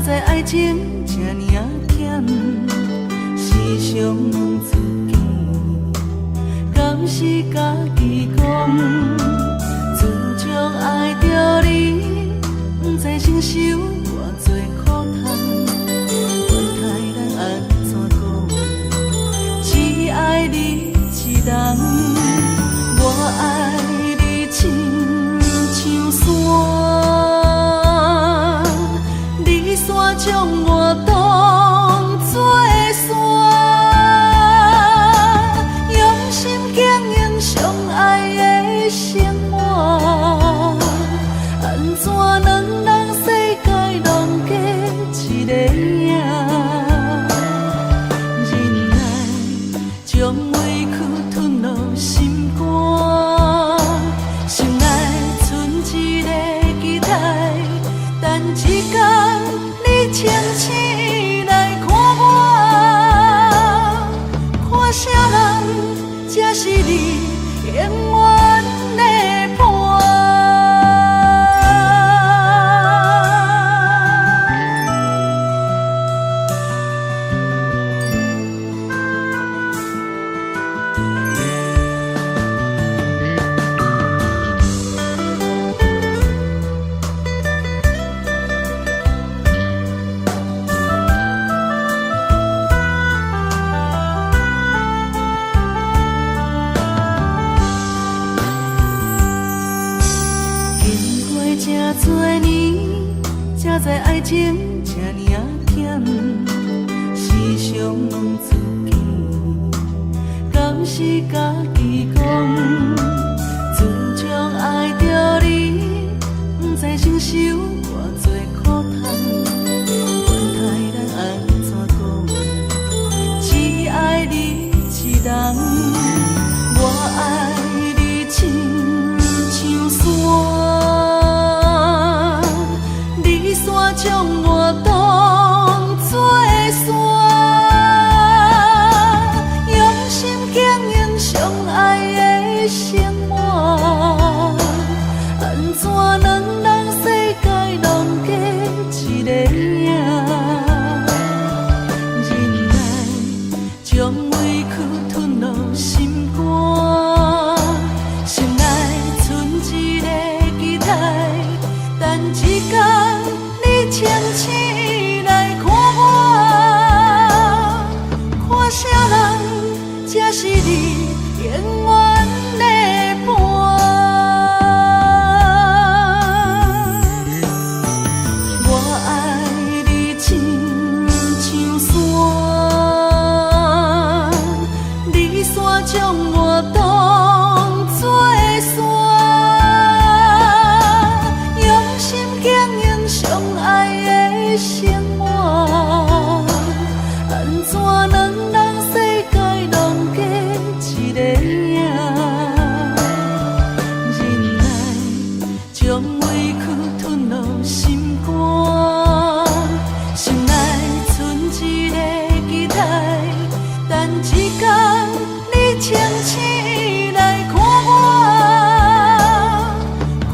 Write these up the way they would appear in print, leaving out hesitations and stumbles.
知爱情这呢险，时常问自己，敢是家己讲？自从爱着你，不知承受偌多苦痛，问题咱安怎讲？只爱你一人，我爱你亲像山。山将我当作山，用心经营相爱的生活，安怎两人世界拢过一个影？忍耐将委屈吞落心肝，心内存一个期待，等一天。清醒来看我，看啥人才是你永远的伴。这多年，才知爱情这呢险，时常问自己，敢是家己讲？自从爱着你，不知承受偌多苦痛，问题咱安怎讲？只爱你一人，我爱你亲像山。山将我当作山，用心经营相爱的生活，安怎两人世界拢过一个影？忍耐将委屈吞落心肝，心内存一个期待，等一天。清醒来看我，看啥人才是你永远的伴。我爱你亲像山，你山将我当作山，用心经营相爱。生活，安怎两人世界拢过一个影？忍耐将委屈吞落心肝，心内存一个期待，等一天你清醒来看我，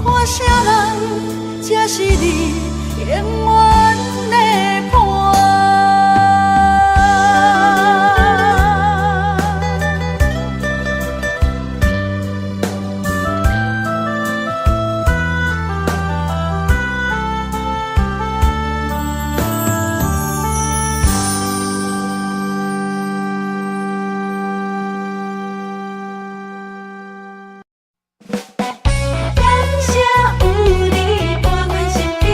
看啥人才是你永远。感谢有你伴阮心里。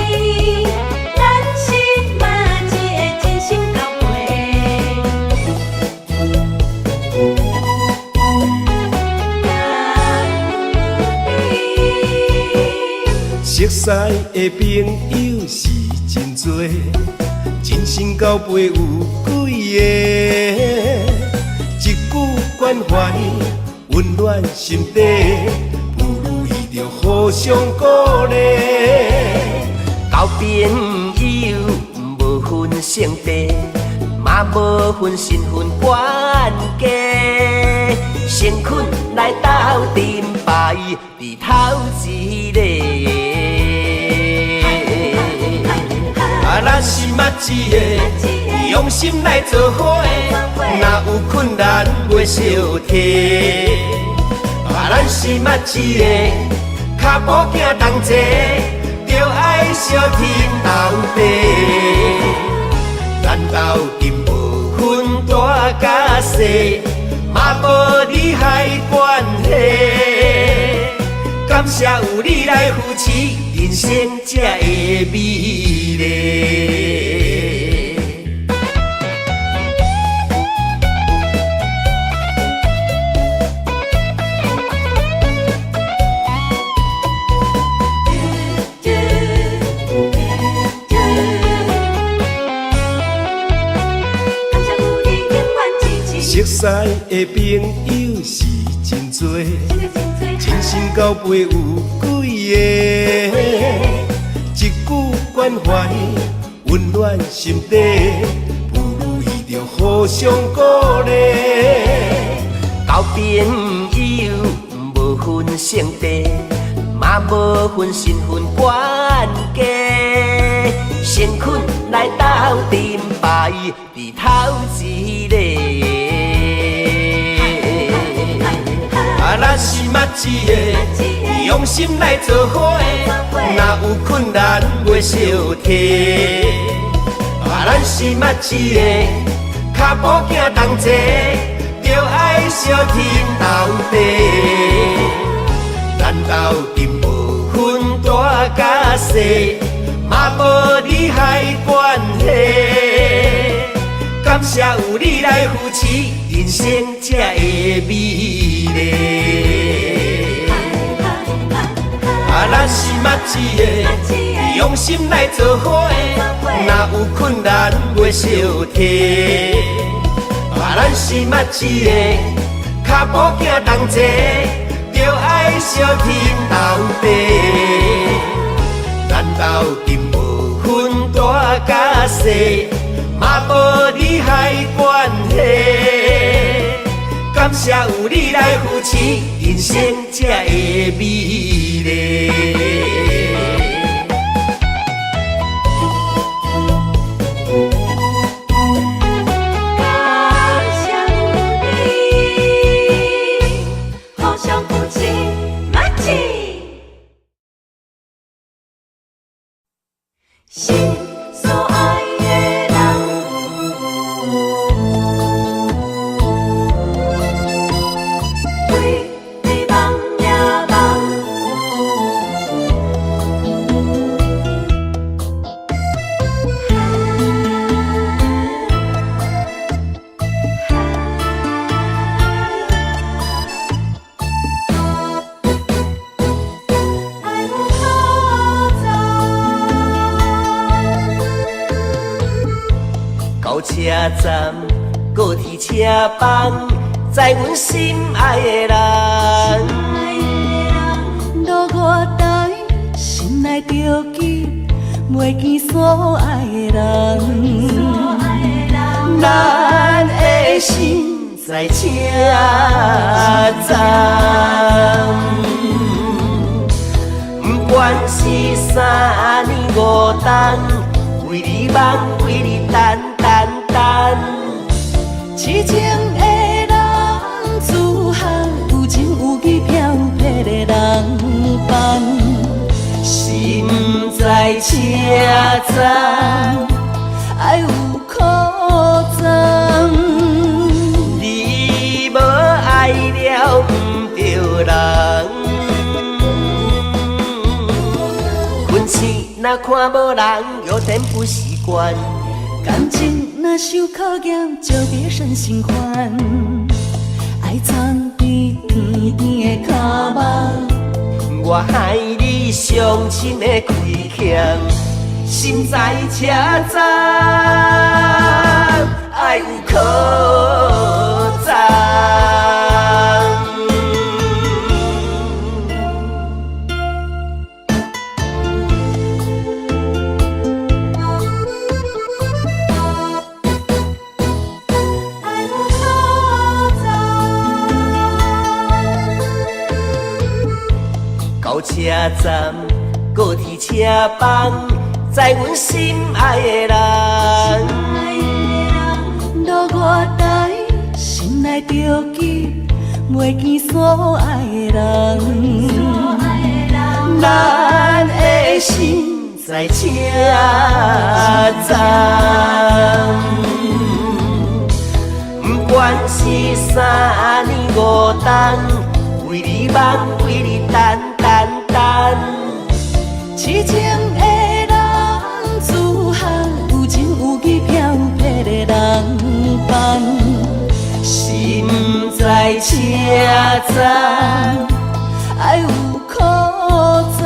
识的朋友是真多，真心交陪有几个，一句关怀温暖心底，不如意着互相鼓励。交朋友无分性地，嘛无分身份关系，成群来斗阵牌，伫头一个。咱是嘛一个，用心来做伙，若有困难袂小提。咱是嘛一个，脚步行同齐，着爱相挺斗地。咱斗阵无分大甲小，嘛无利害关系。感谢有你来扶持，人生才会美丽。熟识的朋友是真多，真心交陪有几个，一句关怀温暖心底，不如意着互相鼓励。交朋友无分性地，嘛无分身份关系，成群来斗阵牌，伫头一个。咱是嘛一个，用心来做伙，若有困难袂小提。咱是嘛一个，脚步行同齐，着爱相挺斗地。咱斗阵无分大甲小，嘛无利害关系。感谢有你来扶持，人生才会美丽。咱是嘛一个，用心来做伙，若有困难袂小提。咱是嘛一个，脚步行同齐，着爱相挺斗地。咱斗阵无分大甲小，嘛无利害关系。感谢有你来扶持，人生才会美丽。心所爱的人，对你梦呀梦，爱不可走。到车站，高铁车房，载阮心爱的人。路外台，心内着记，袂记所爱的人。咱的心在车站，不管是三年五冬，为你梦，为你等。痴情的人，自行有情有义飘泊的人放，心在车站，爱有苦衷。你无爱了不着人，运气若看无人，有点不习惯。感情若受考验，就别生心烦。爱藏伫甜甜的脚目，我害你相亲的亏欠，心在车站爱有靠站。到车站，高铁车房，载阮心爱的人。路外台，心内着记，袂见所爱的人。咱的心在车站，不管是3年5冬，为你梦，为你等。痴情的人，自行有情有义飘撇的人放，心在车站，爱有苦衷。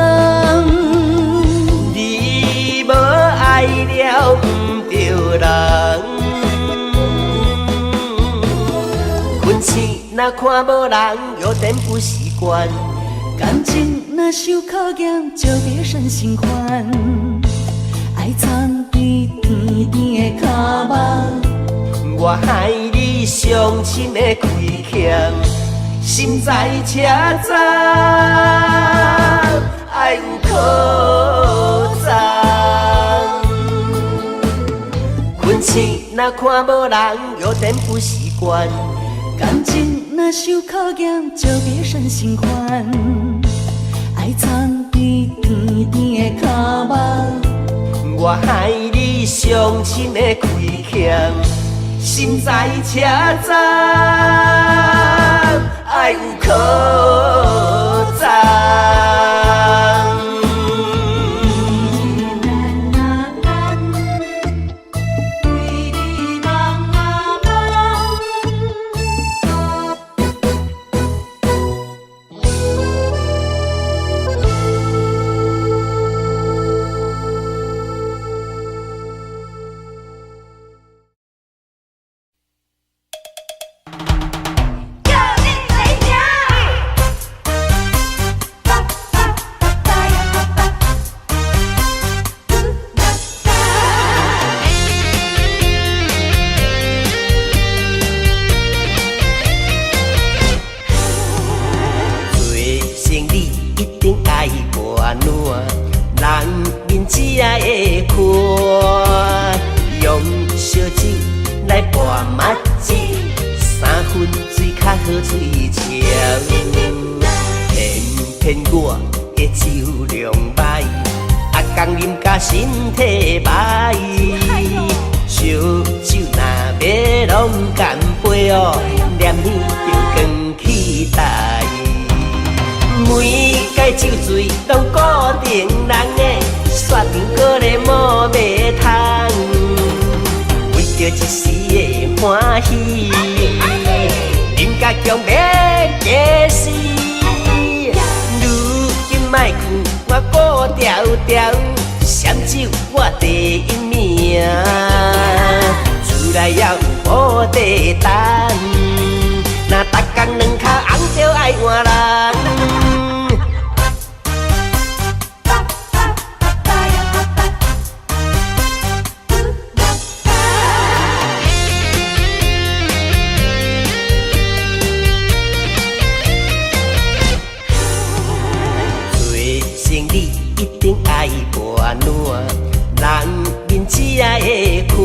你无爱了不着人，困醒若看无人，有点不习惯。感情若受考验，就别生心烦。爱藏在甜甜的脚目，我害你相亲的亏欠，心在车站爱有靠站。困醒若看无人，有点不习惯。感情若受考验，就别生心烦。爱藏在甜甜的脚目，我害你相亲的亏欠，心在车站爱有靠站。身体歹，烧酒若要拢干杯哦，念起就光起台。每届酒醉拢固定人的，煞甜过咧无卖通，为着一时的欢喜，饮甲强要假死。如今莫劝我顾条条。闪酒我第一名，厝内也有无地等，若逐工两脚红就爱换人。做生理一定爱博。人面只爱会看，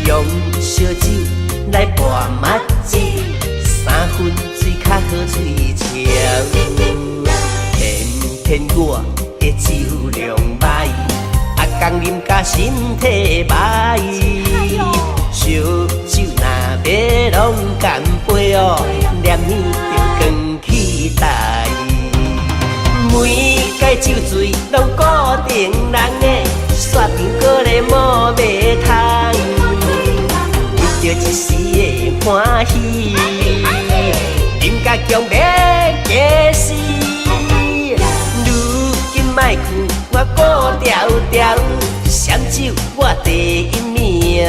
用烧酒来拌麻糬，3分水较好嘴呛。偏偏我的酒量歹，阿公啉甲身体歹，烧酒若要拢干杯哦，念起就光起台。每届酒醉拢固定人的，煞甜过咧无卖通，为着一时的欢喜，饮甲强要假死。如我顾条条，闪酒我第一名。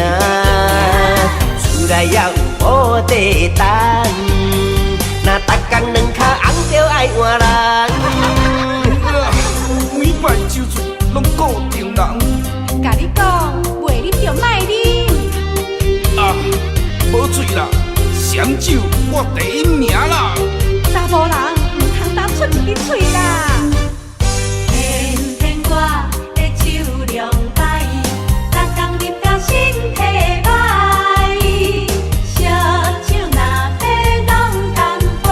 厝内也有无地当，若逐工两脚红着爱换人。每摆酒醉拢固定人。甲你讲，袂啉就莫啉。啊，无醉啦，闪酒我第一名啦。查甫人唔通当出一支嘴啦。天天我的酒量歹，逐工啉甲身体歹。烧酒若要弄干杯，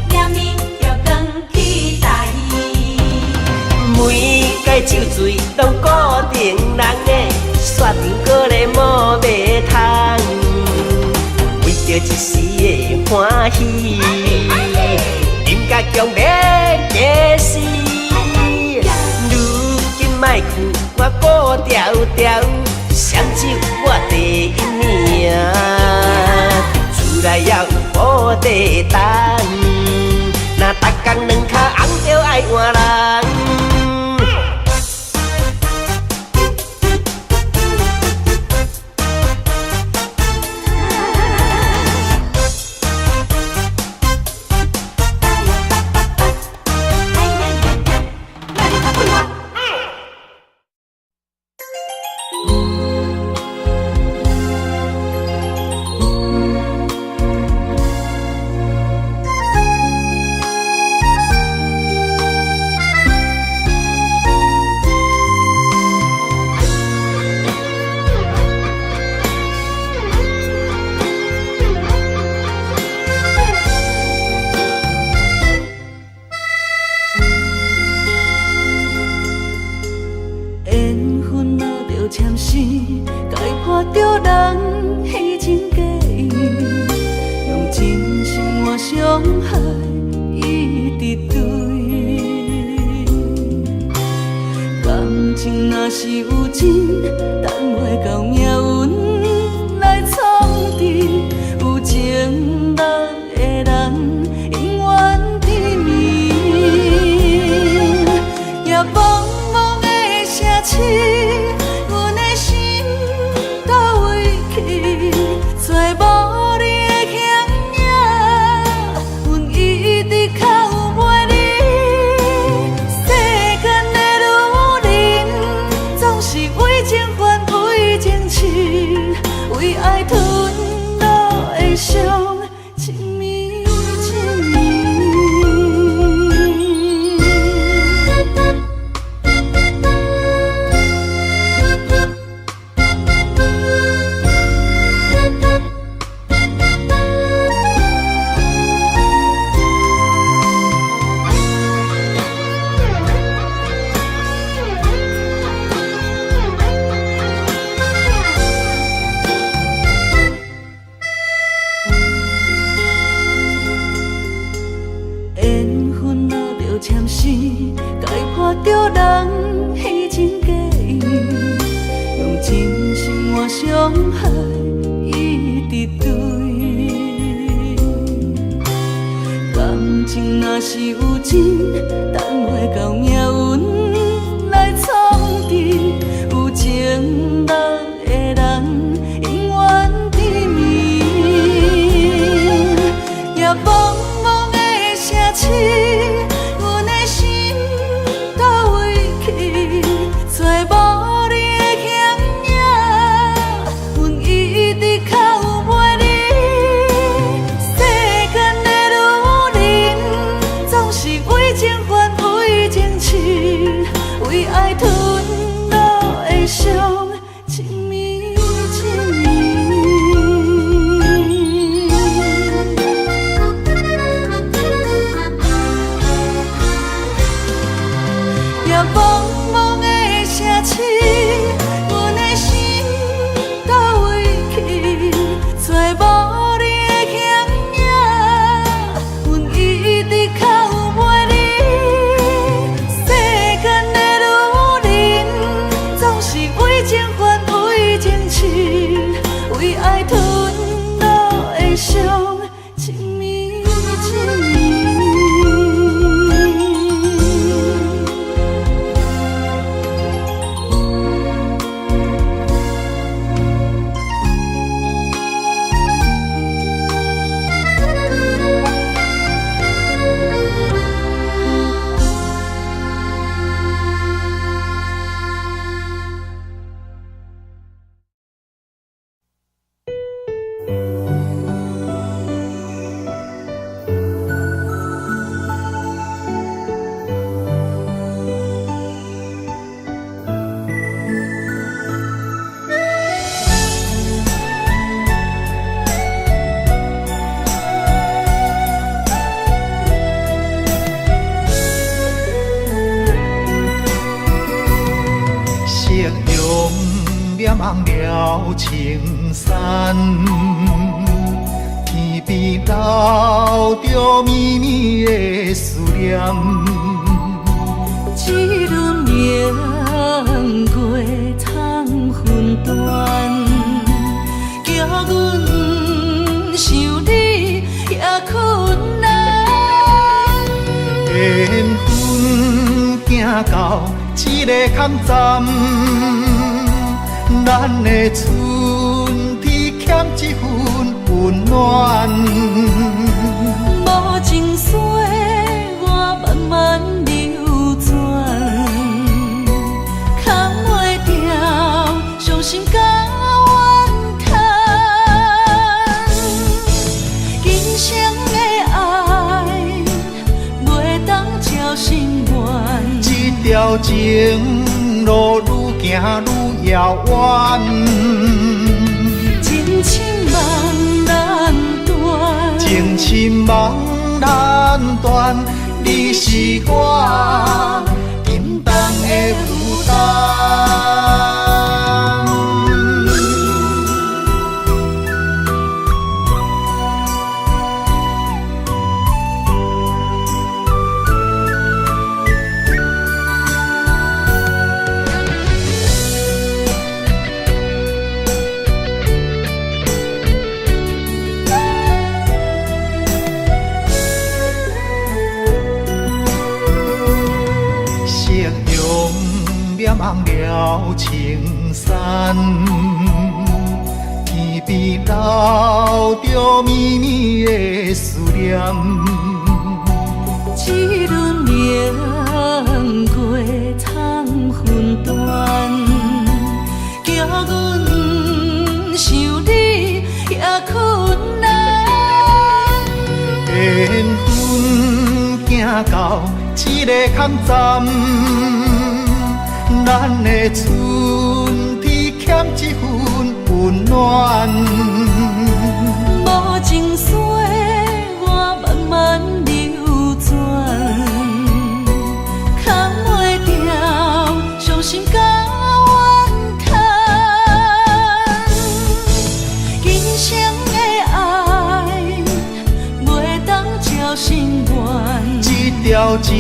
明暝就光起台。每摆酒醉拢固定人的，煞场搁咧无卖通，为着一时的欢喜，饮甲强要假死。如今莫去，我顾条条，闪酒我第一名。厝内也有无地当，若逐工两脚红着爱换人。缘分若着签死，该看着人虚情假意，用真心换伤害，一直对。感情若是有情，等袂到命运来创治，有情人的人永远甜蜜，也茫茫的城市，阮的心到位去，找无你的形影，阮一直靠袂你。世间的女人，总是为情还为情痴，为爱吞落的伤，亲密亲密。缘分若着签死，该看着人虚情假意，用真心换伤害，一直对。感情若是有情，等袂到命运来创治，有情人的人永远甜蜜，也茫茫的城市，阮的心到位去，找无你的形影，阮一直靠袂你。世间的女人，总是为情还为情痴，念红了青山，天边留着绵绵的思念。一轮明月藏魂断，叫阮想你也困难。缘分行到一个坎站，咱的春天欠一份温暖。无情水我慢慢流转，扛袂掉伤心甲怨叹。今生的爱袂当照心愿，这条情路愈行愈遥远，情深梦难断，情深梦难断，你是我沉重的负担。望了青山，天边留着绵绵的思念。一轮明月藏魂断，叫阮想你也困难。缘分行到一个坎站，咱的春天欠一份温暖。无情水我慢慢流转，扛袂掉伤心甲怨叹。今生的爱袂当照心愿，这条情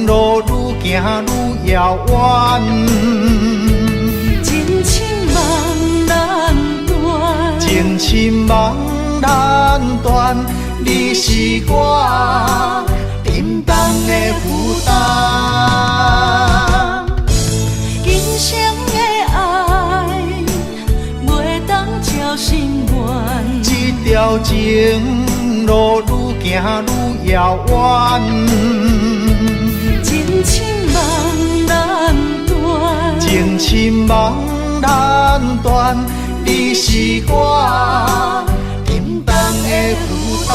路愈行愈遥远，情深梦难断，情深梦难断，你是我沉重的负担。今生的爱袂当照心愿，这条情路愈行愈遥远，情深梦难断，情深梦难断，你是我沉重的负担。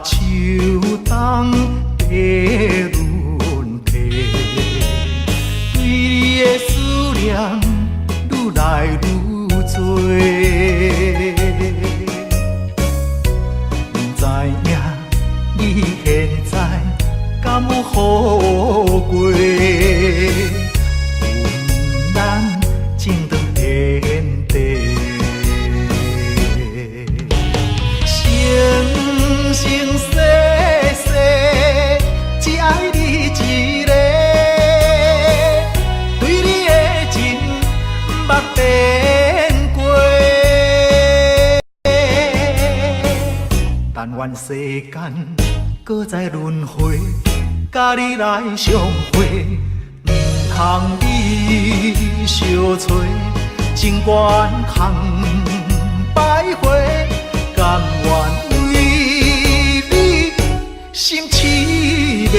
秋冬的轮替，对你的思念愈来愈多。不知影你现在敢有好过？阮咱情长天地。生世世，只爱你一个，对你的情目变过。愿世间搁再轮回，甲你来相会，毋通你相找，情缘空摆花，甘愿为你心痴迷。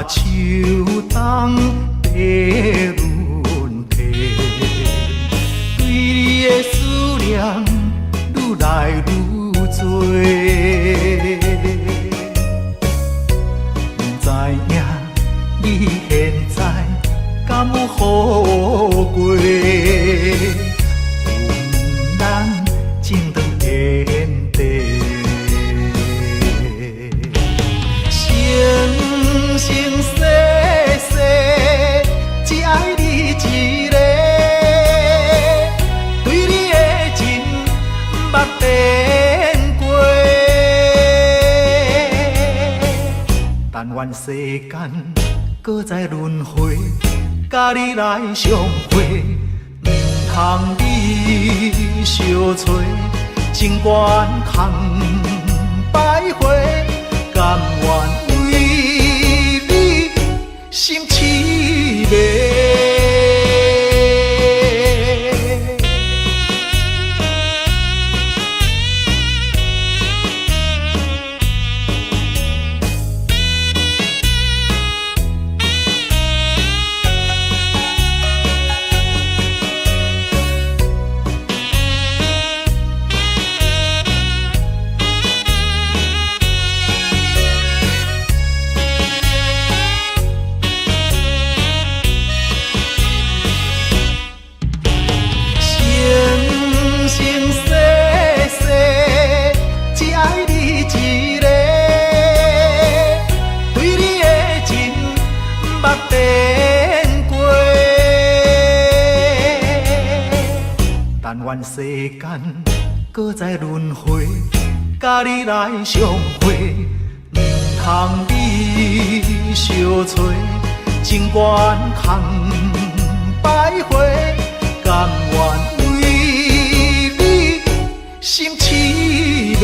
秋冬的轮替，对你的思念愈来愈多。不知影你现在敢有好过？有咱情长天地。生生世世，只爱你一个，对你的情捌变过。但愿世间搁再轮回，甲你来相会，毋通你相找，情缘空摆花，甘愿。心痴迷。世间搁再轮回，甲你来相会，毋通你相找，情缘空摆花，甘愿为你心痴迷。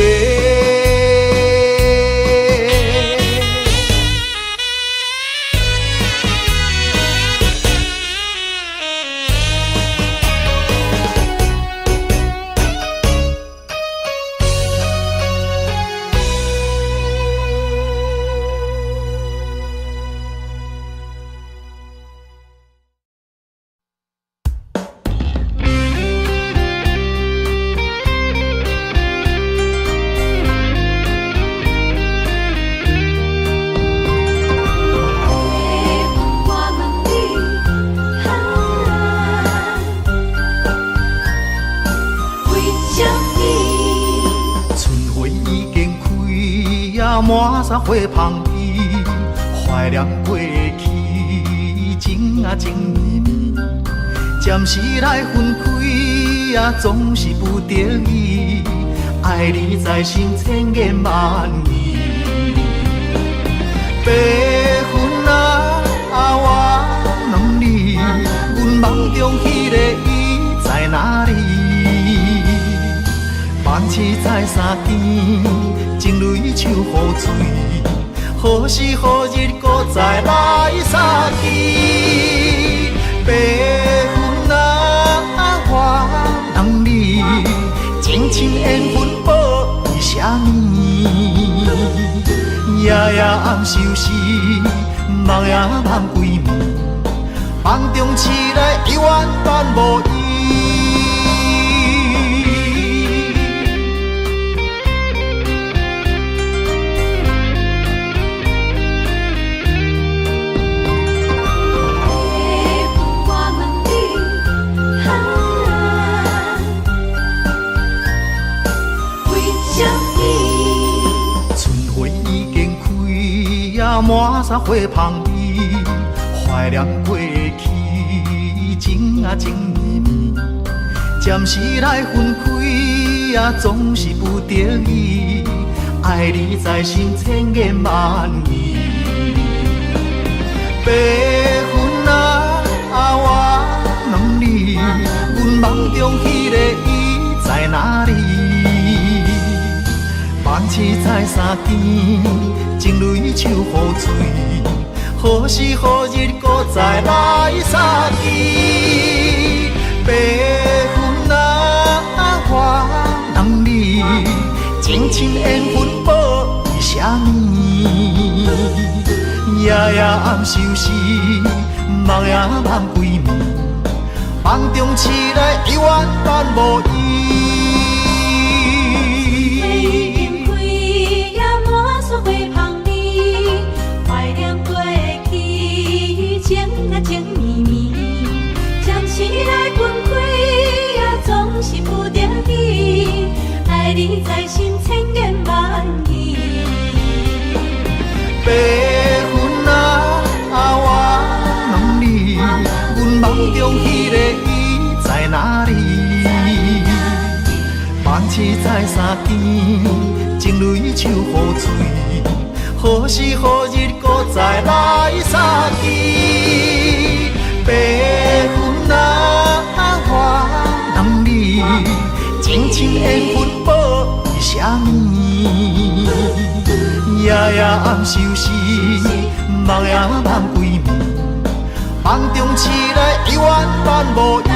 满山花香味，怀念过去情啊情绵，暂时来分开总是不得已，爱你在心千言万语。白云我问你，阮梦中迄个伊在哪里？梦醒在山间，情泪像雨水，何时何日搁再来相见？白云我问你，情深缘分报为什么？夜夜暗相思，梦也梦几暝，梦中醒来犹原等无伊。花洒花香味，怀念过去情啊情绵绵，暂时来分开啊，总是不得已，爱你在心千言万语。白云啊，我问你，阮梦中迄个伊在哪里？梦醒在山间，情泪手雨水，何时何日搁再来相见？白云啊，我问你，情深缘分报为什么？夜夜暗相思，梦也梦归暝，梦中醒来犹原等无伊。情绵绵，暂时来分开啊，总是不得已，爱你在心千言万语。白云啊，我问你，阮梦中迄个伊在哪里？梦醒在山间，情泪手雨水，何时何日搁再来相见？白云啊，我问你，情深缘分报为什么？夜夜暗相思，梦也梦归暝，梦中醒来犹原等无伊。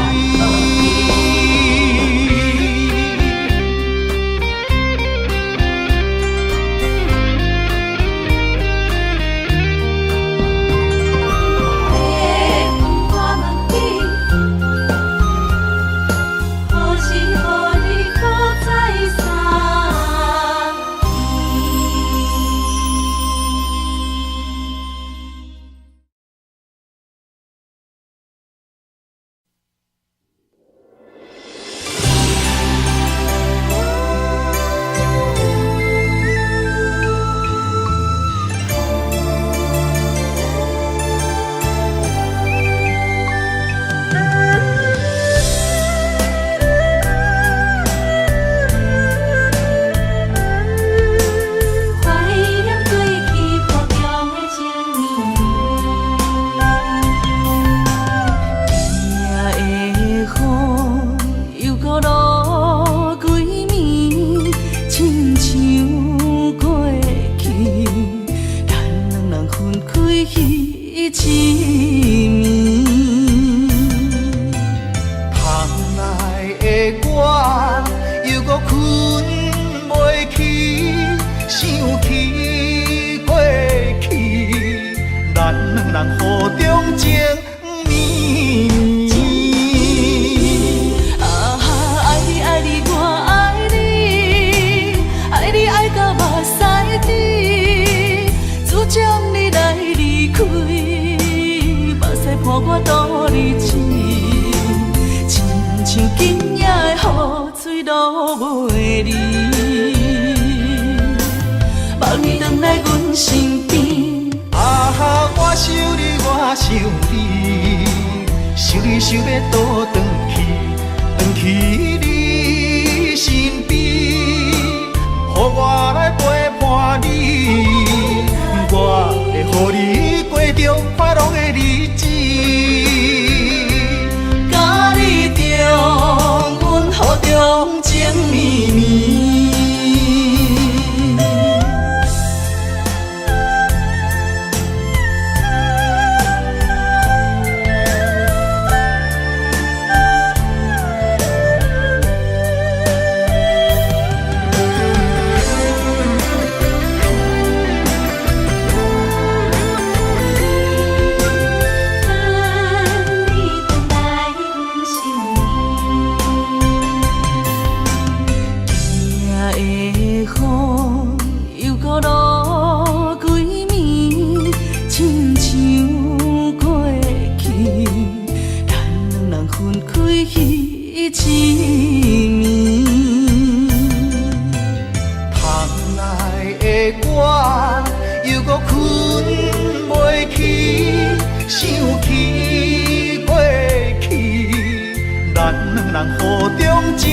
人互中情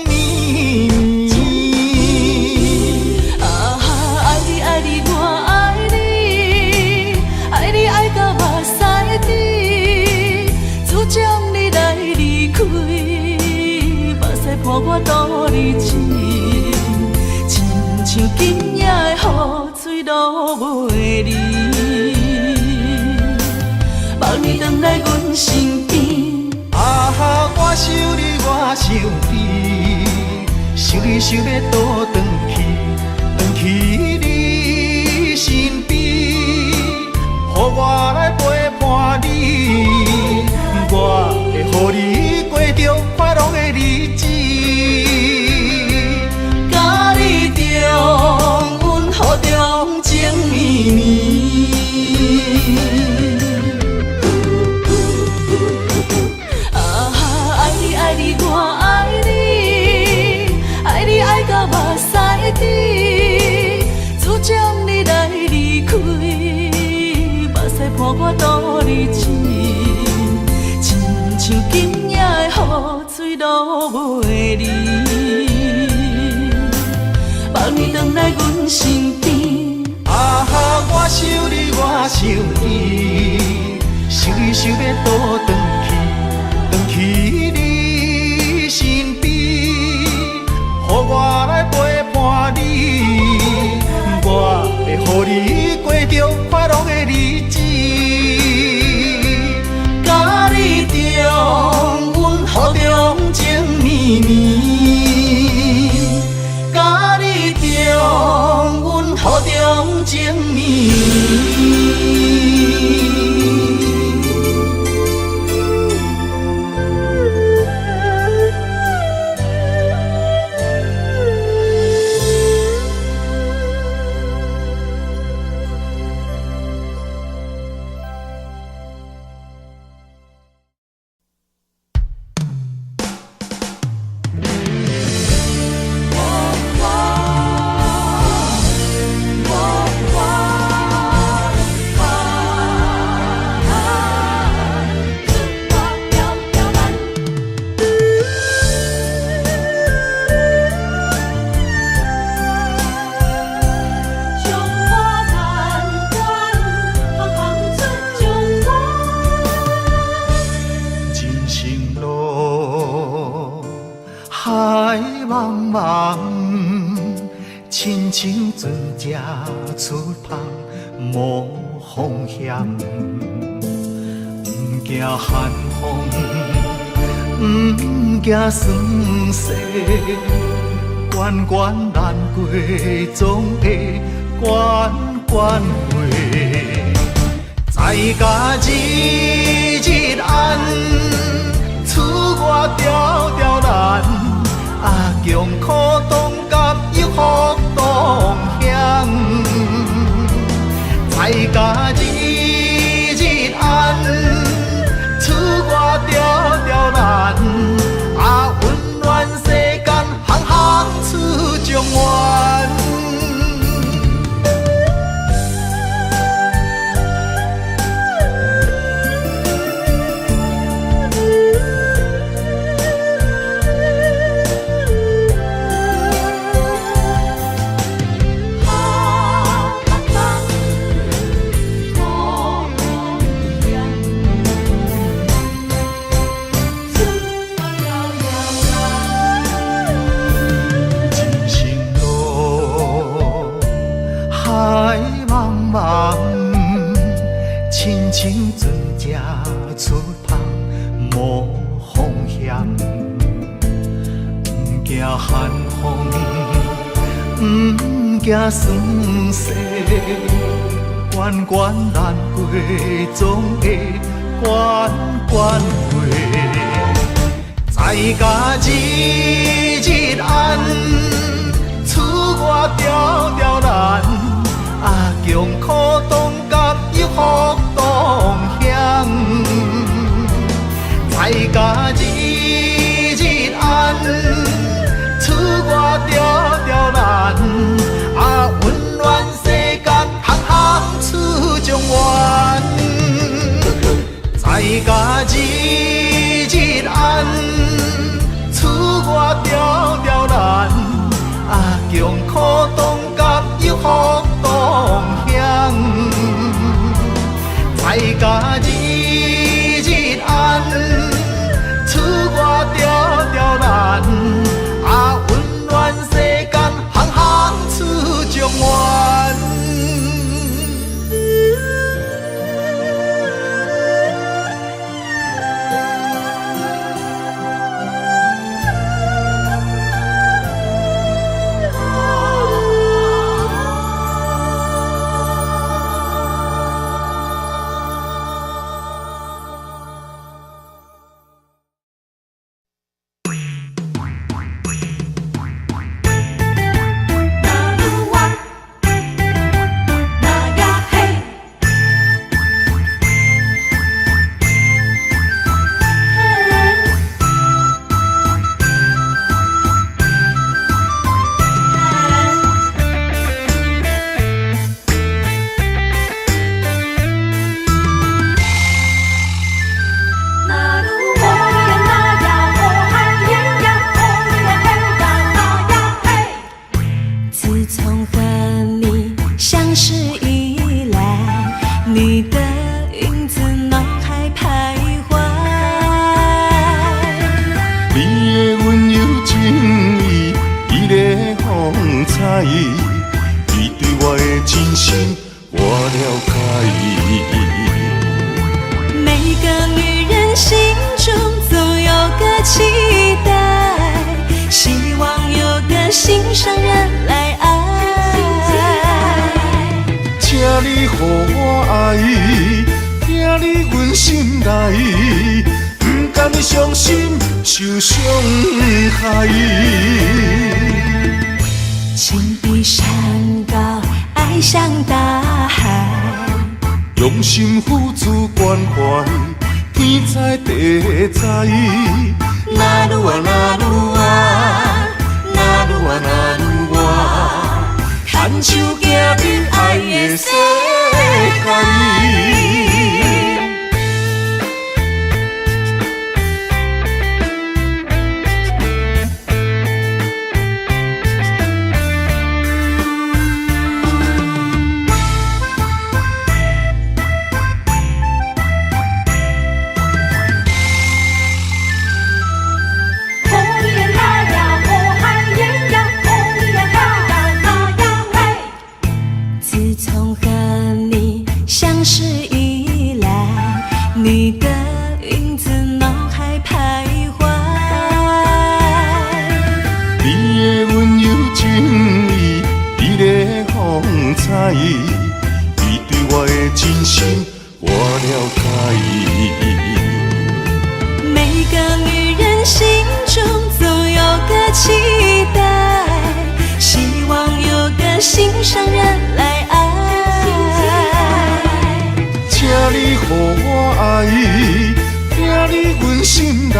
绵绵。啊哈，爱你爱你我爱你，爱你爱到目屎滴，主将你来离开，目屎伴我度日子，亲像今夜的雨水落袂离，望你回来阮身边。啊哈，我想你，我想你，想你想要倒转去你身边，予我来陪伴你，我会予你过着快乐的日子，甲你重温好中情绵绵。我爱你，爱你爱到目屎滴，主将你来离开，目屎伴我度日子，亲像今夜的雨水落袂离，望你回来阮身边。啊哈，我想你，我想你，想你想要倒转去你身边，予我来陪伴你，我会予你过着快乐的日子，甲你重温好中情绵绵，甲你重温好中情绵绵。亲像船只出航无风险，不惊寒风，不惊霜雪，关关难过总会关关过。在家日日安，厝外条条难，啊强苦当甘又福当险。在家日日安，厝外条条难，啊温暖世间行行出状元。亲像船只出航无风险，不惊寒风，不惊霜雪，关关难过总会关关过。在家日日安，厝外条条难，啊强苦当甘又福当险。在家日日安，厝外条条难，啊温暖世间行行出状元。在家日日安，甲日日安，厝外条条难，啊温暖世间，行行出状元。你对我的真心我了解。每个女人心中总有个期待，希望有个心上人来爱。请你予我爱，听你阮心内，不甘伤心受伤害。情比山高，爱像大海，用心付出关怀，天知地知。那愈啊那愈啊，那愈啊那愈啊，牵手行入爱的世界。你的影子脑海徘徊，你的温柔情意你的风采，你对我的真心我了解。每个女人心中总有个期待，希望有个心上人来爱。请你予我爱，听你阮心内，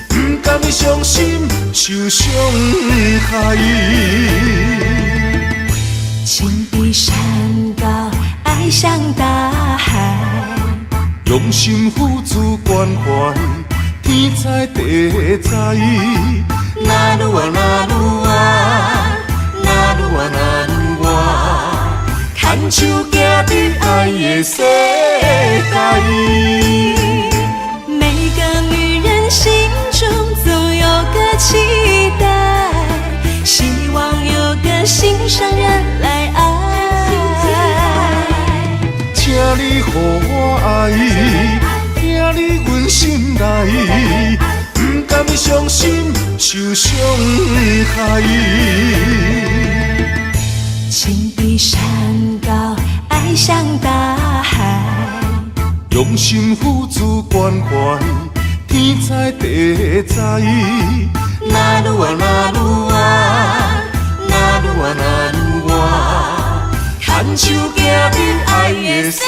不甘伤心受伤害。情比山高，爱像大海，用心付出关怀，天知地知。那愈啊那愈啊，那愈啊那愈啊，牵手行入爱的世界。每个女人心中总有个期待，希望有个心上人来爱。请你予我爱，听你阮心内，不甘伤心受伤害。情比山高，爱像大海，用心付出关怀，天知地知。那愈啊那愈啊，那愈啊那愈啊，牵手行入爱的世界。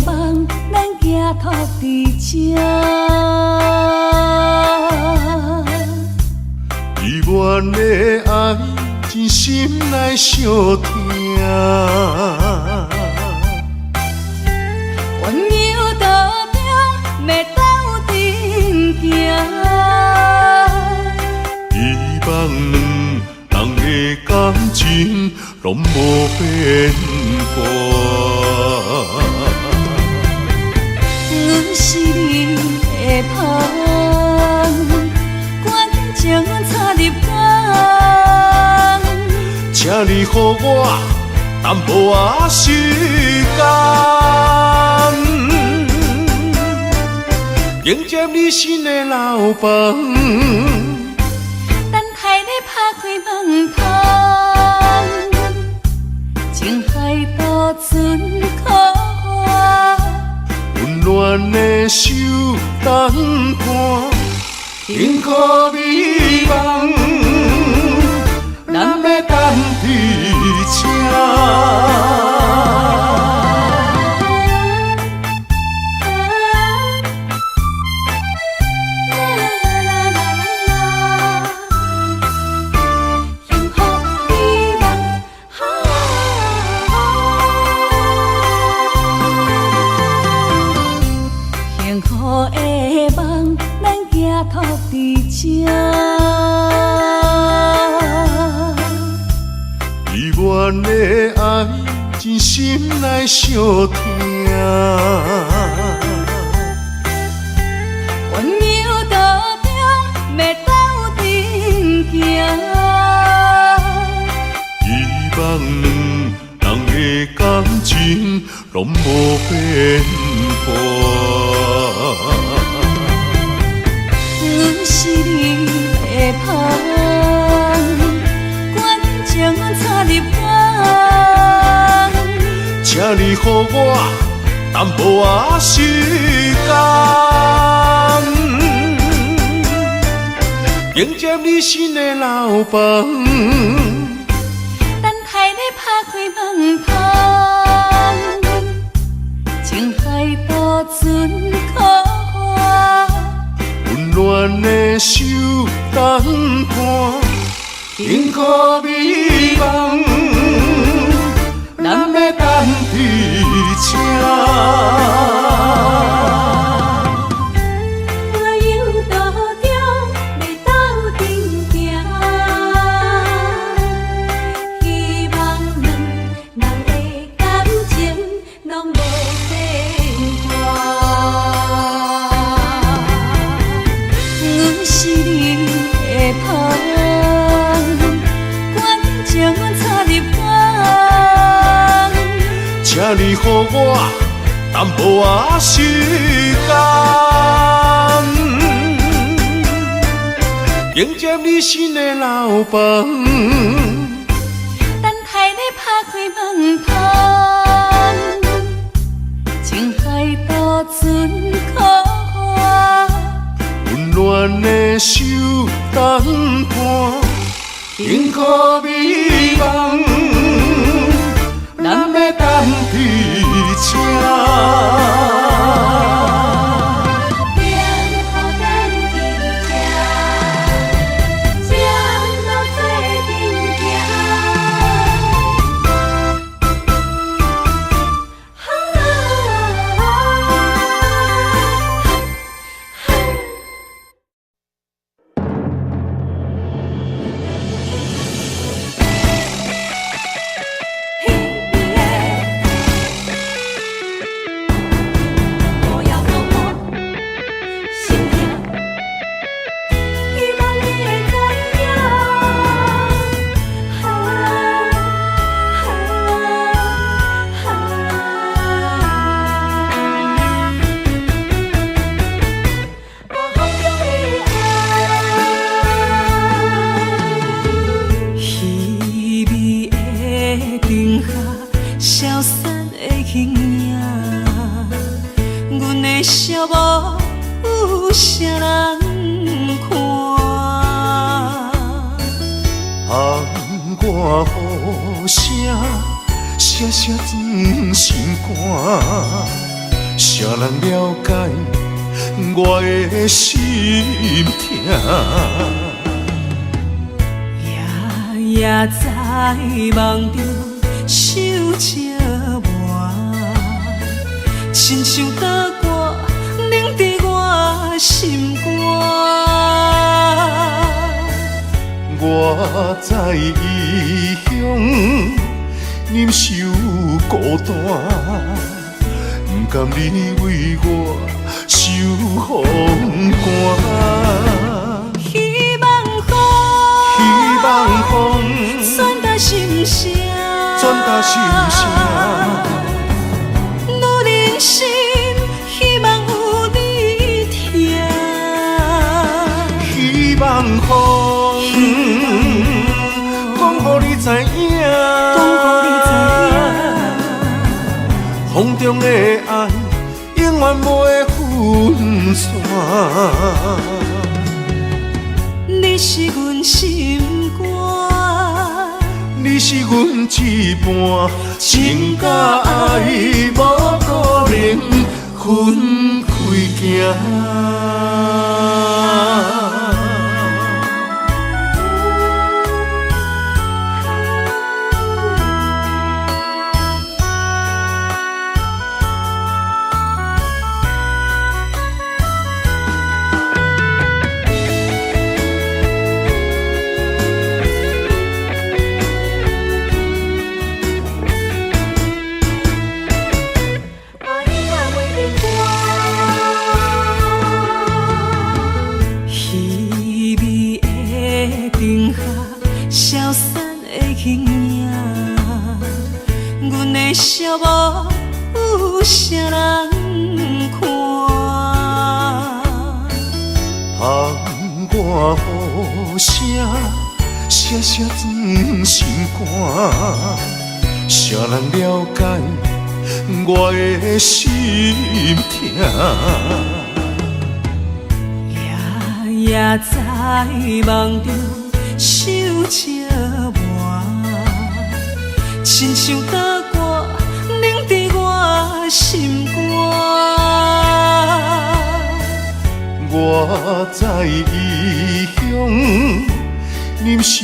梦，咱寄托伫这。遗愿的爱，真心来相听。温柔道中，要斗阵行。希望两人的感情拢无变卦。阮是你的香，关情插入肝。请你予我淡薄仔时间，迎接你新的老房。等待你拍开门窗，情海渡船苦我。温暖的手等伴，幸福美梦，咱要等伫这。幸福的梦，咱寄托伫这。遗愿的爱，真心来相听。温柔道中，要斗阵行。希望两人的感情拢无变卦。阮是你的香，关情插入肝。请你予我淡薄仔时间，迎接你新的老房。等待你拍开门窗，情海渡船苦我。温暖的手等伴，幸福美梦，咱要等伫这。我又道中，要斗阵行。希望两人的感情拢无变卦。阮是你的香，关情插入肝。请你予我淡薄仔时间，迎接你新的老房。等待你拍开门窗，情海渡船苦我。温暖的手等伴，幸福美梦，咱要等伫这。有啥人看？红歌雨声，声声转心肝。谁人了解我的心痛？夜夜在梦中想着我，亲像刀割冷在我心肝。我在异乡忍受孤单，不甘你为我受风寒。希望风传达心声，传达心声。女人心，希望有你听。希望风，讲予你知影，风中的爱永远不会分散。你是阮心肝，你是阮一半，情甲爱无可能分开行。消散的形影，阮的笑无有啥人看？窗外雨声，声声钻心肝。谁人了解我的心痛？夜夜在梦中想着我，亲像刀割冷在我心肝。我在异乡忍受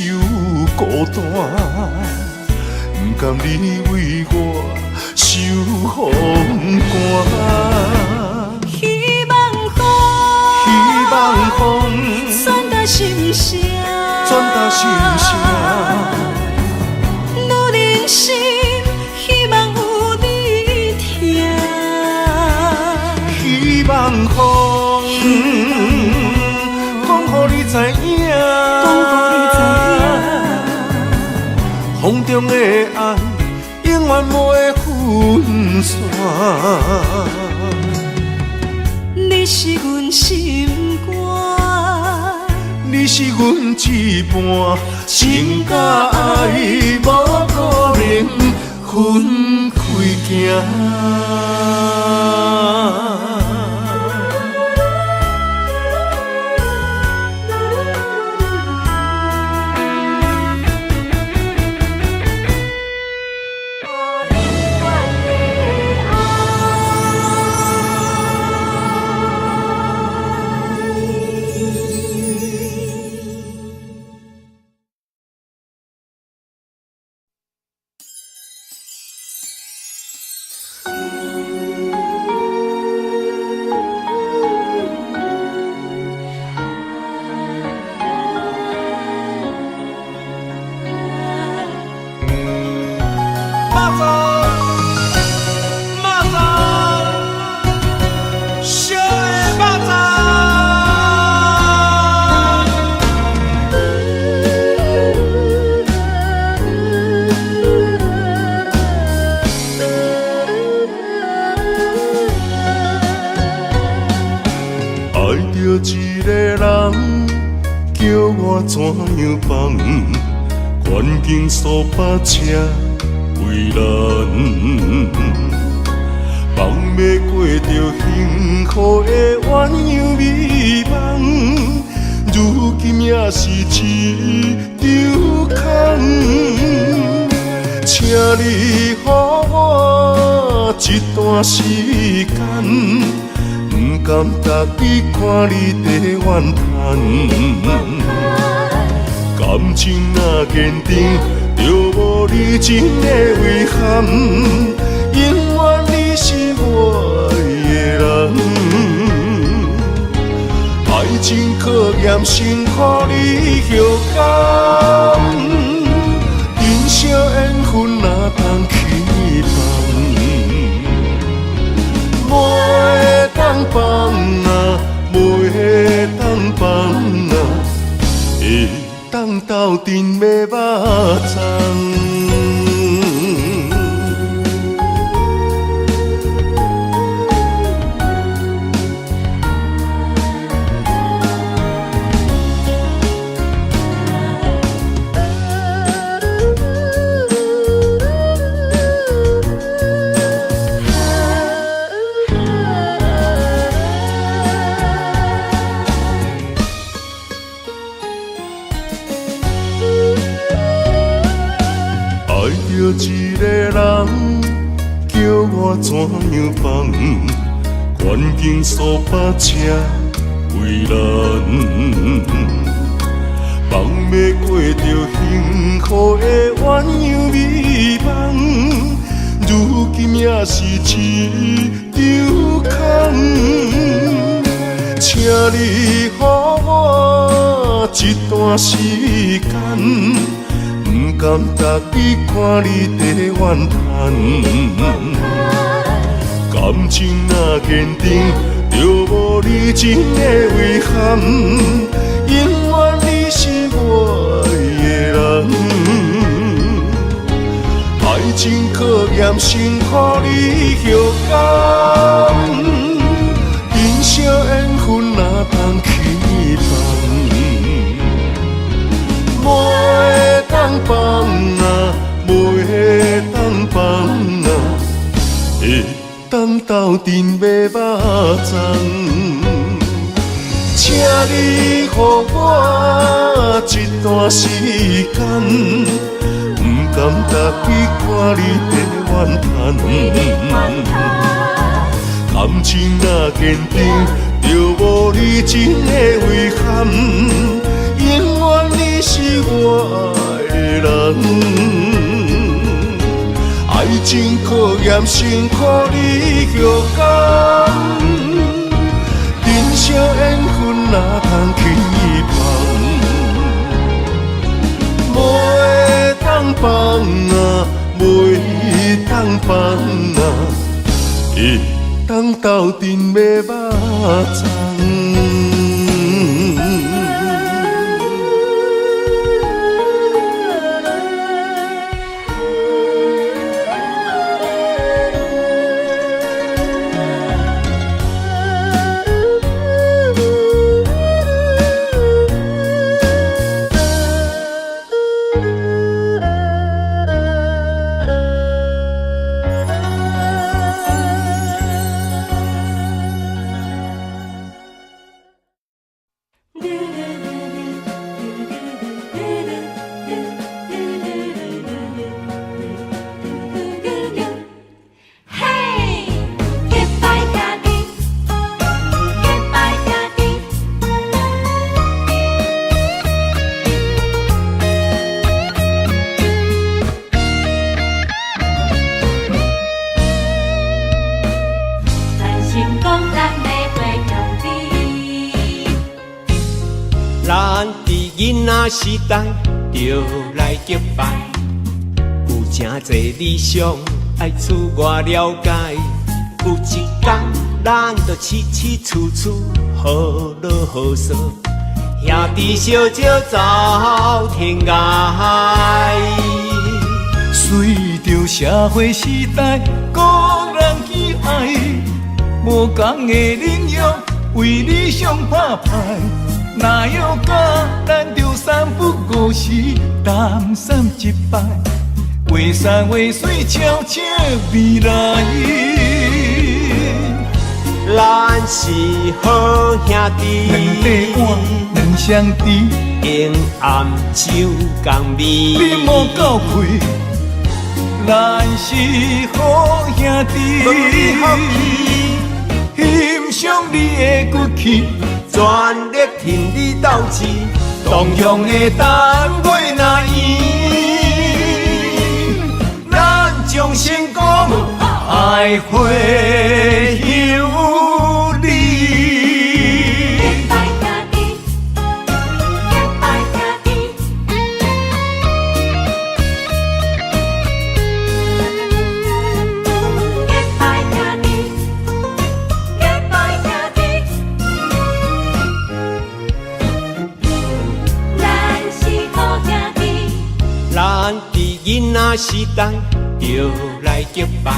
孤单，不甘你为我受风寒。希望风传达心声，传达心声。女人心，希望有你听。希望风，讲予你知影，风中的爱永远不会分散。你是阮心肝，你是阮一半，情甲爱无可能分开行。一个人叫我怎样放？环境所把车为难，放要过着幸福的鸳鸯美梦，如今也是一场空。请你予我一段时间，不甘逐日看你在怨叹。感情若坚定，就无你真的遗憾。永远你是我的人。爱情考验辛苦你后甘，人生缘分哪通去放？袂当放啊，袂当放啊，会当斗阵买肉粽。有一个人叫我怎样放，环境所把车为难，放要过着幸福的鸳鸯美梦，如今也是一场空。请你予我一段时间。不甘逐日看你在怨叹，感情若坚定，就无你真的遗憾。永远你是我的人，爱情考验辛苦你后甘，人生缘分哪通去放？袂当放啊，袂当放啊，会当斗阵买肉粽。请你予我一段时间，不甘逐日看你在怨叹。感情若坚定，就无你真的遗憾。永远你是我的人，爱情考验辛苦你后甘，人生缘分哪通去放？袂当放啊，袂当放啊，会当斗阵买肉粽。囡仔时代就来结拜，有真侪理想爱厝外了解。有一天，咱就起起厝厝好落好说，兄弟相招走天涯。随着社会时代，个人喜爱，无同的领域为理想打牌。哪有甲咱着三不五时谈三一摆，画山画水悄悄未来。咱是好兄弟，两块碗两相知，平暗酒共味。你莫够开，咱是好兄弟，欣赏你的骨气，全力挺你斗志，同样的单位若圆，咱将成功爱会有你。咱伫囡仔时代就来结拜，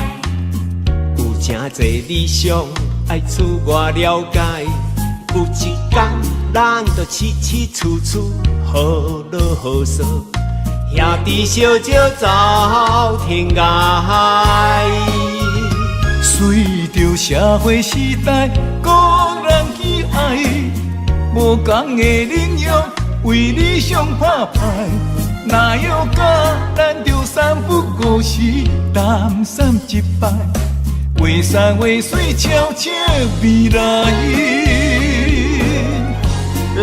有真侪理想爱厝外了解。有一天，咱就起起厝厝好落好说，兄弟相招走天涯。随着社会时代，个人喜爱，无同的领域为理想拍牌。哪有甲咱着三不五时，淡散一摆，画山画水悄悄未来。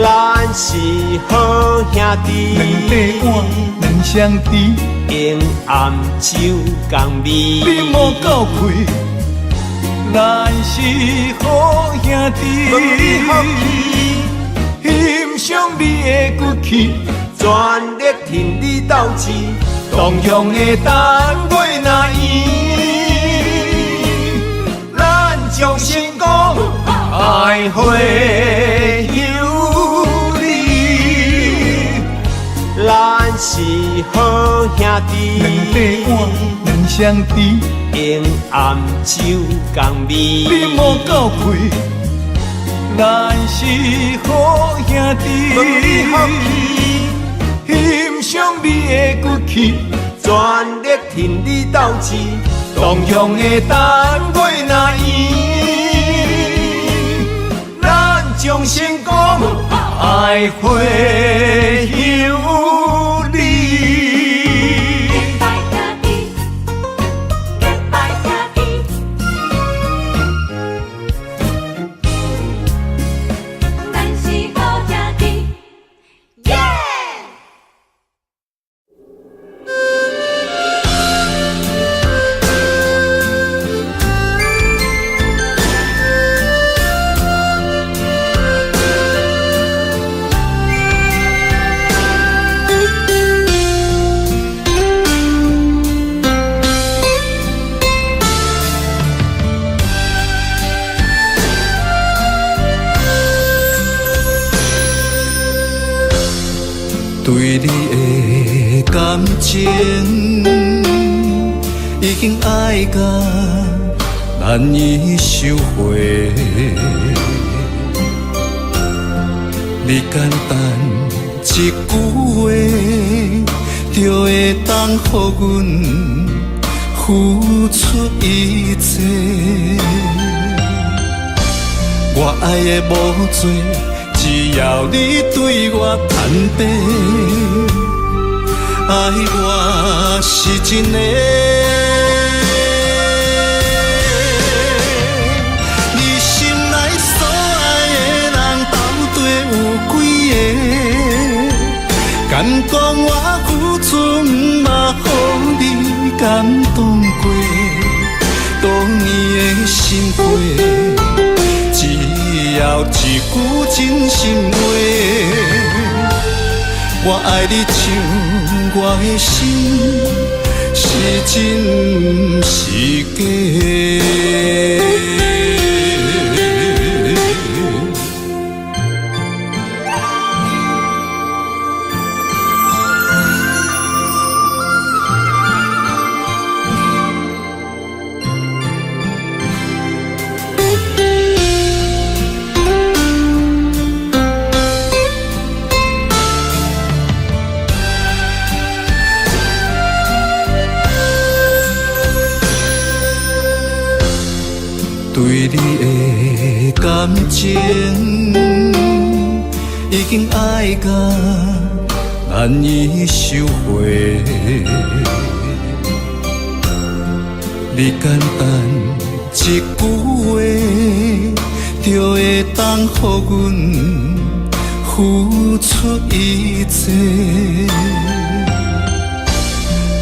咱是好兄弟，两块碗，两双池，用暗酒共味。你莫够气，咱是好兄弟，欣赏你的骨气。全力挺你斗志，同样的单位若圆，咱将成功爱会有你。咱是好兄弟，两块碗，两双池，用暗酒共味。你莫够气，咱是好兄弟。欣赏你的骨气，全力挺你斗志，同样的单位若圆，咱将成功爱会有你。对你的感情已经爱到难以收回，你简单一句话，就会当予阮付出一切。我爱的无多，只要你对我坦白，爱我是真的。你心内所爱的人，到底有几个？敢讲我付出，嘛予你感动过？多年的心血。只要一句真心话，我爱你像我的心是真是假。对你的感情已经爱到难以收回，你简单一句话，就会当予阮付出一切。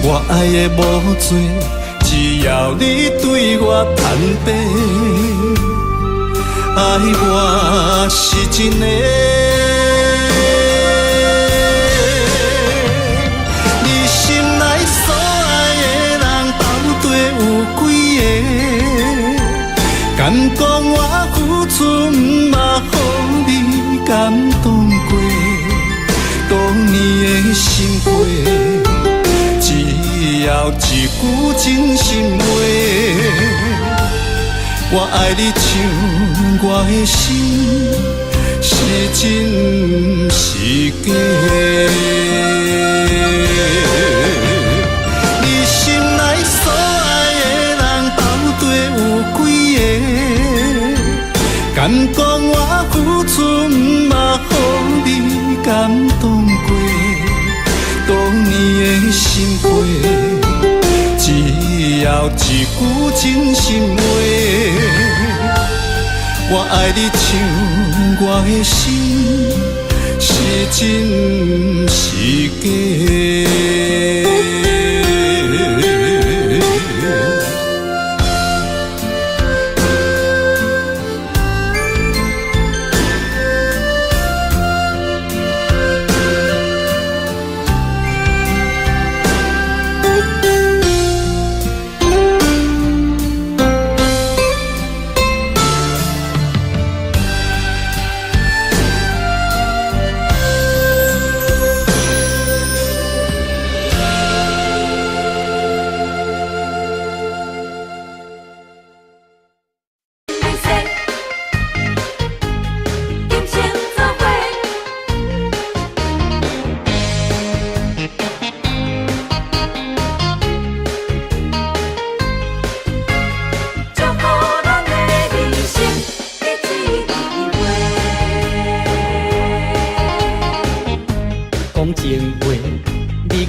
我爱的无多，只要你对我坦白，爱我是真的。你心内所爱的人到底有几个？敢讲我付出不捌予你感动过？多年的心血。只要一句真心话，我爱你像我的心是真是假。你心内所爱的人到底有几个？敢讲我付出不捌予你感动过？多年的心血，只要一句真心话，我爱你像我的心是真是假。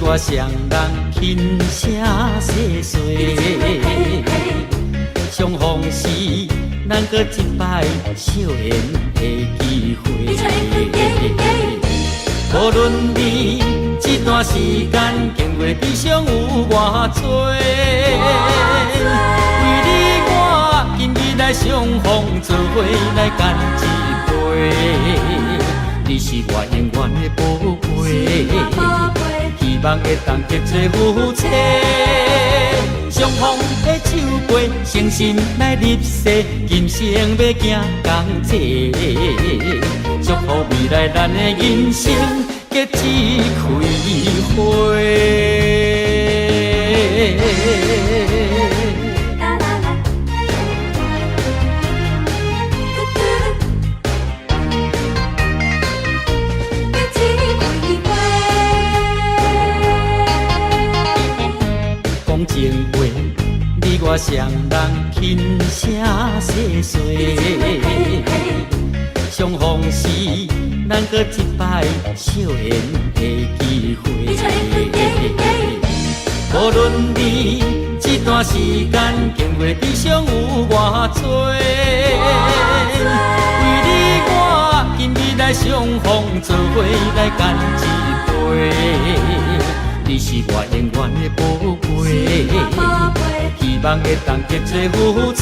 我双人轻声细碎，相逢时咱搁一摆少年的机会。无论你这段时间经过悲伤有偌多，为你我今日来相逢做伙来干一杯。你是我永远的宝贝。希望会当结做夫妻，相逢的手背，诚心来入世，今生要行同齐。祝福未来咱的人生结一开花。情话，你我双人轻声细碎，相逢时咱搁一摆少年的机会。无论你这段时间经过悲伤有偌多，为你我今日来相逢做伙来干一杯。你是我永远的宝贝，希望会当结做夫妻，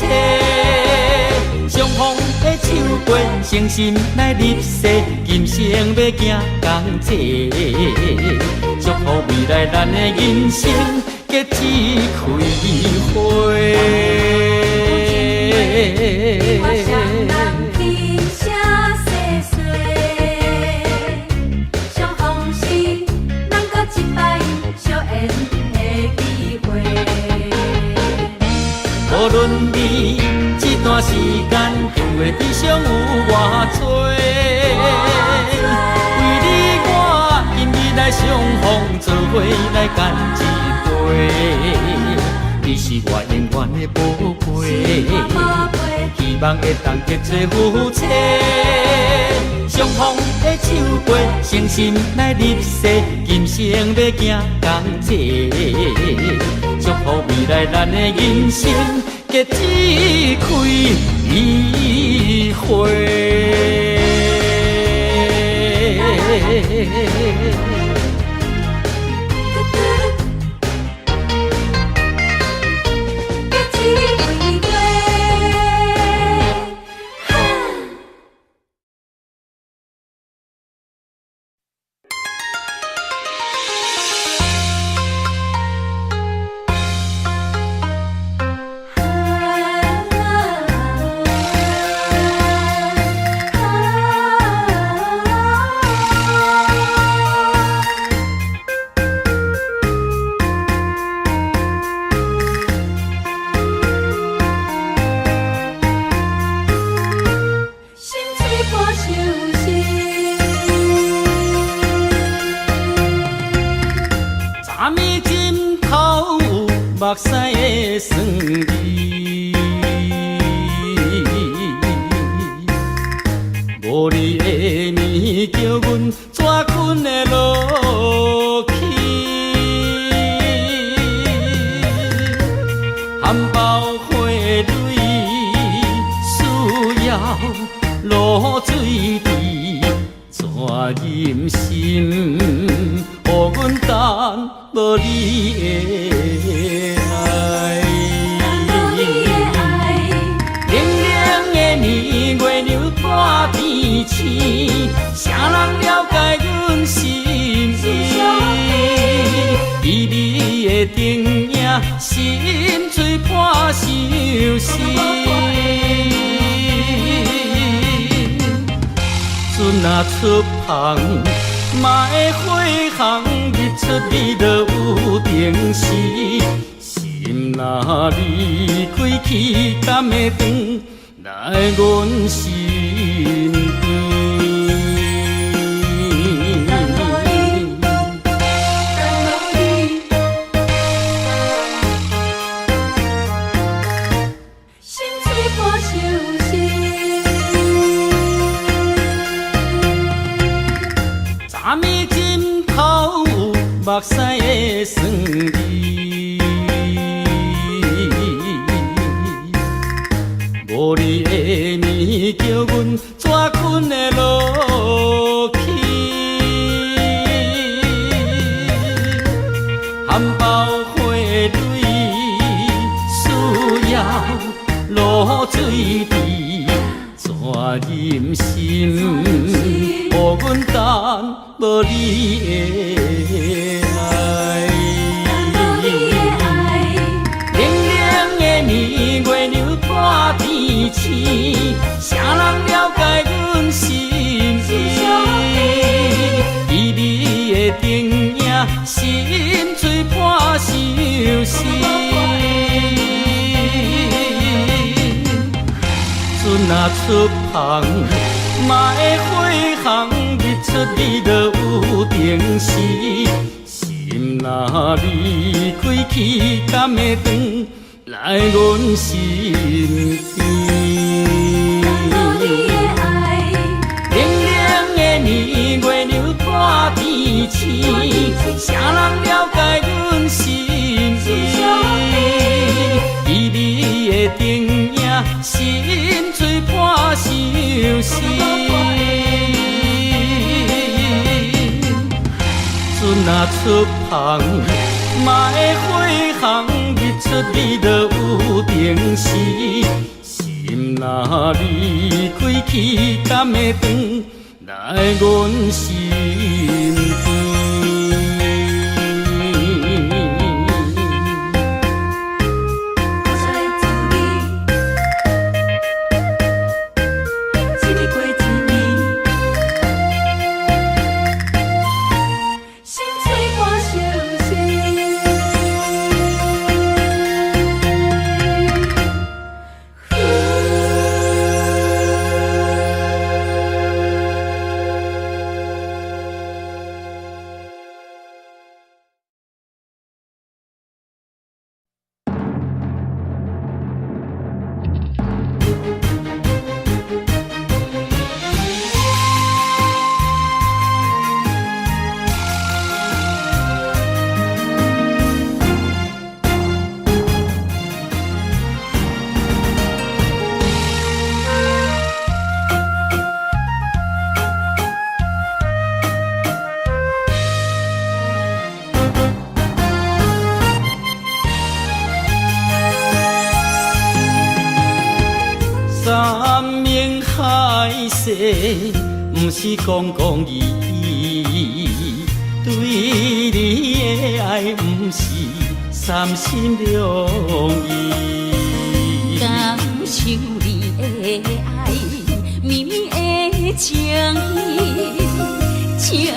相逢的手背，诚心来入世，今生要行同齐。祝福未来咱的人生结一开花。无论你这段时间经过悲伤有偌多，为你我今日来相逢做伙来干一杯。你是我永远的宝贝，希望会当结做夫妻，相逢的手背，诚心来入世，今生要行同齐。祝福予未来咱的人生结一开一回。目屎的酸味，无你的面叫阮怎困会落去？含苞花蕊需要露水池，怎忍心予阮等无你的爱？冷冷的暝，月亮大天星，啥人了解阮心意？旖旎的灯影，心碎破相思。船啊出航，嘛会火航，日出日落有定时。心若离开，去敢会转来阮身边？心碎破相思。昨暝枕头有目屎的酸味，无你的面叫阮怎困会落去？含苞花蕊需要露水池，怎忍心予阮等无你的爱？冷冷的暝，月亮大天星，啥人了解阮心意？旖旎的灯影，心碎破相思。船啊出航，嘛会火航，日出日落有定时。心若离开，去敢会转来阮身边？冷冷的暝，月亮大天星，啥人了解阮心意？旖旎的灯影，心碎破相思。船啊出航，嘛会火航，日出日落有定时。心若离开，去敢会转来阮身边？歹势，不是讲讲义义，对你的爱不是三心两意。感受你的爱，绵绵的情意，情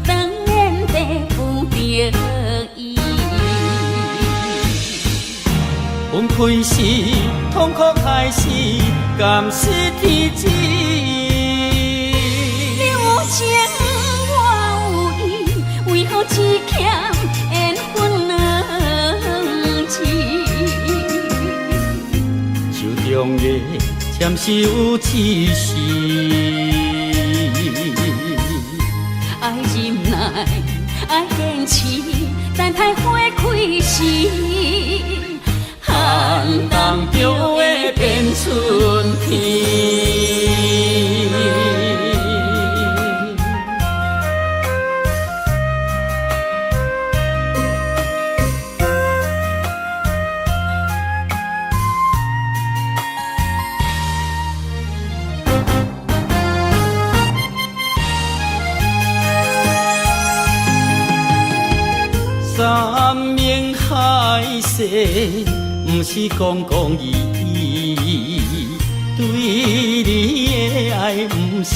当然地不得已。分开时，痛苦开始，甘是天知。你有情我有意，为何只欠缘分两字？手中的签是有刺丝，爱忍耐，爱坚持，等待花开时。寒冬就会变春天。三面海誓，不是讲讲义义，对你的爱不是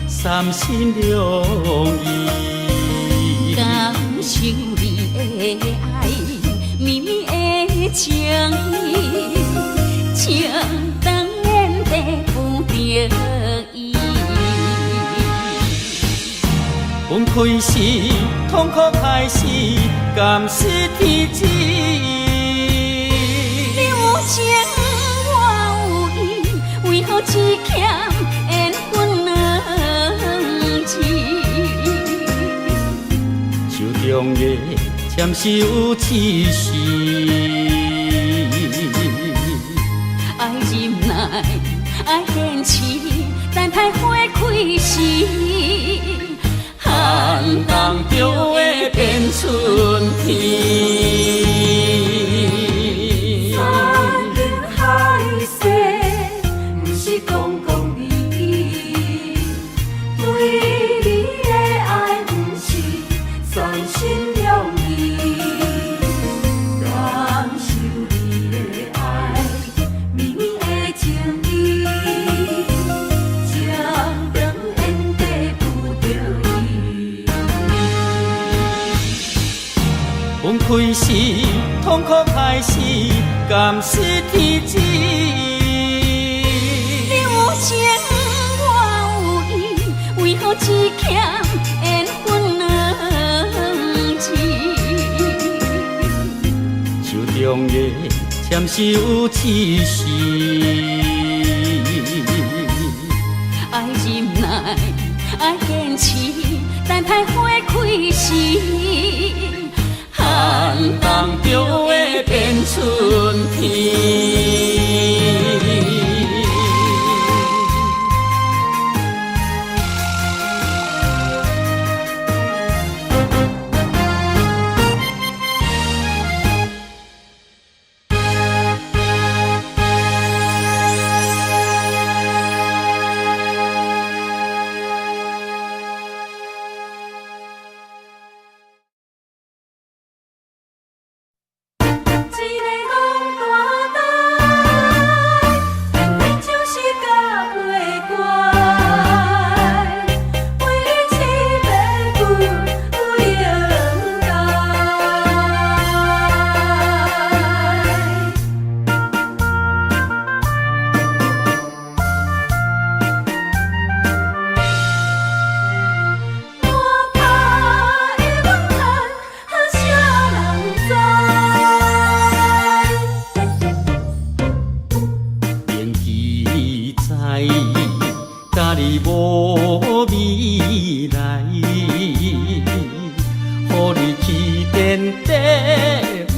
三心两意。感受你的爱，绵绵的情意，情当然地不得已。分开时，痛苦开始，甘是天知。你有情我有意，为何只欠缘分两字？手中的签是有刺丝，爱忍耐，爱坚持，等待花开时。寒冬就会变春天。山盟海誓，不是讲讲义义，对你的爱不是三心两意。感受你的爱，绵绵的情意，情当然地不得已。分开时，痛苦开始，甘是天知。你有情我有意，为何只欠缘分两字？手中的签是有刺丝，爱忍耐，爱坚持，等待花开时。寒冬就会变春天。一个讲大台，偏偏就是甲袂乖，为你痴迷不应该。我怕伊怨叹，啥人知？明记在，甲你无未来，予你去遍地不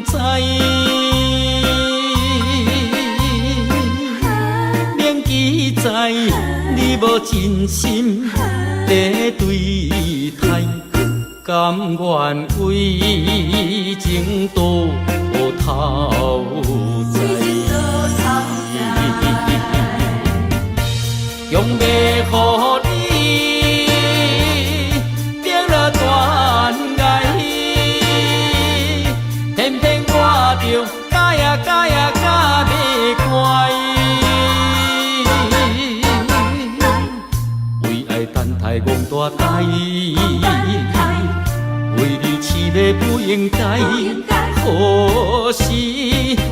知。明记在，你无真心在对待，甘愿为情多头在。用要予你定了断崖，偏偏我着假呀假呀假袂乖，为爱等待戆大台，为你痴迷不应该，可是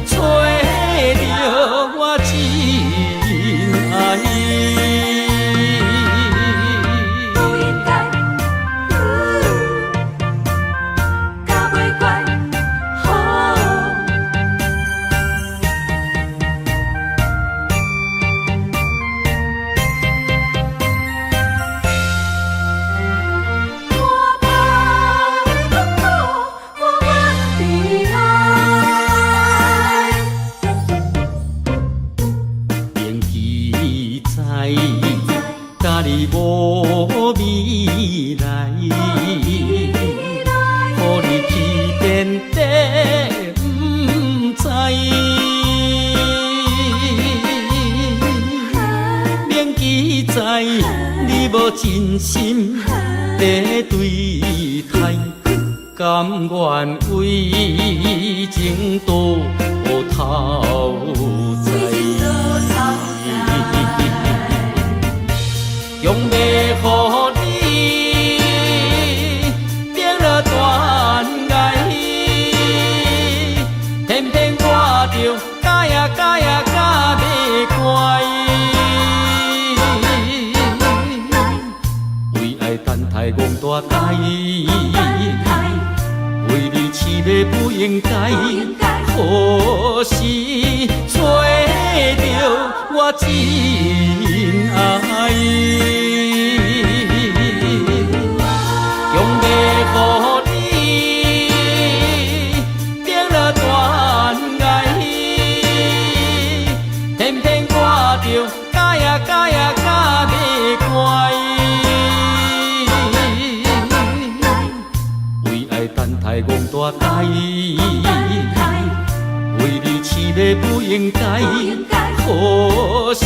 找着我真爱。不应该，假袂乖，好。我把痛苦我忘的爱。铭记在，甲你无未来，予你起点地不知，铭记在，你无真心在对待，甘愿为情多头在。用要予你定了断崖，偏偏我着假呀假呀假袂乖，为爱等待戆大台，为你痴迷不应该，可是找着我真爱。用要予你定了断崖，偏偏我着假呀假呀假袂乖，为爱等待戆大台，为你痴迷不应该，可是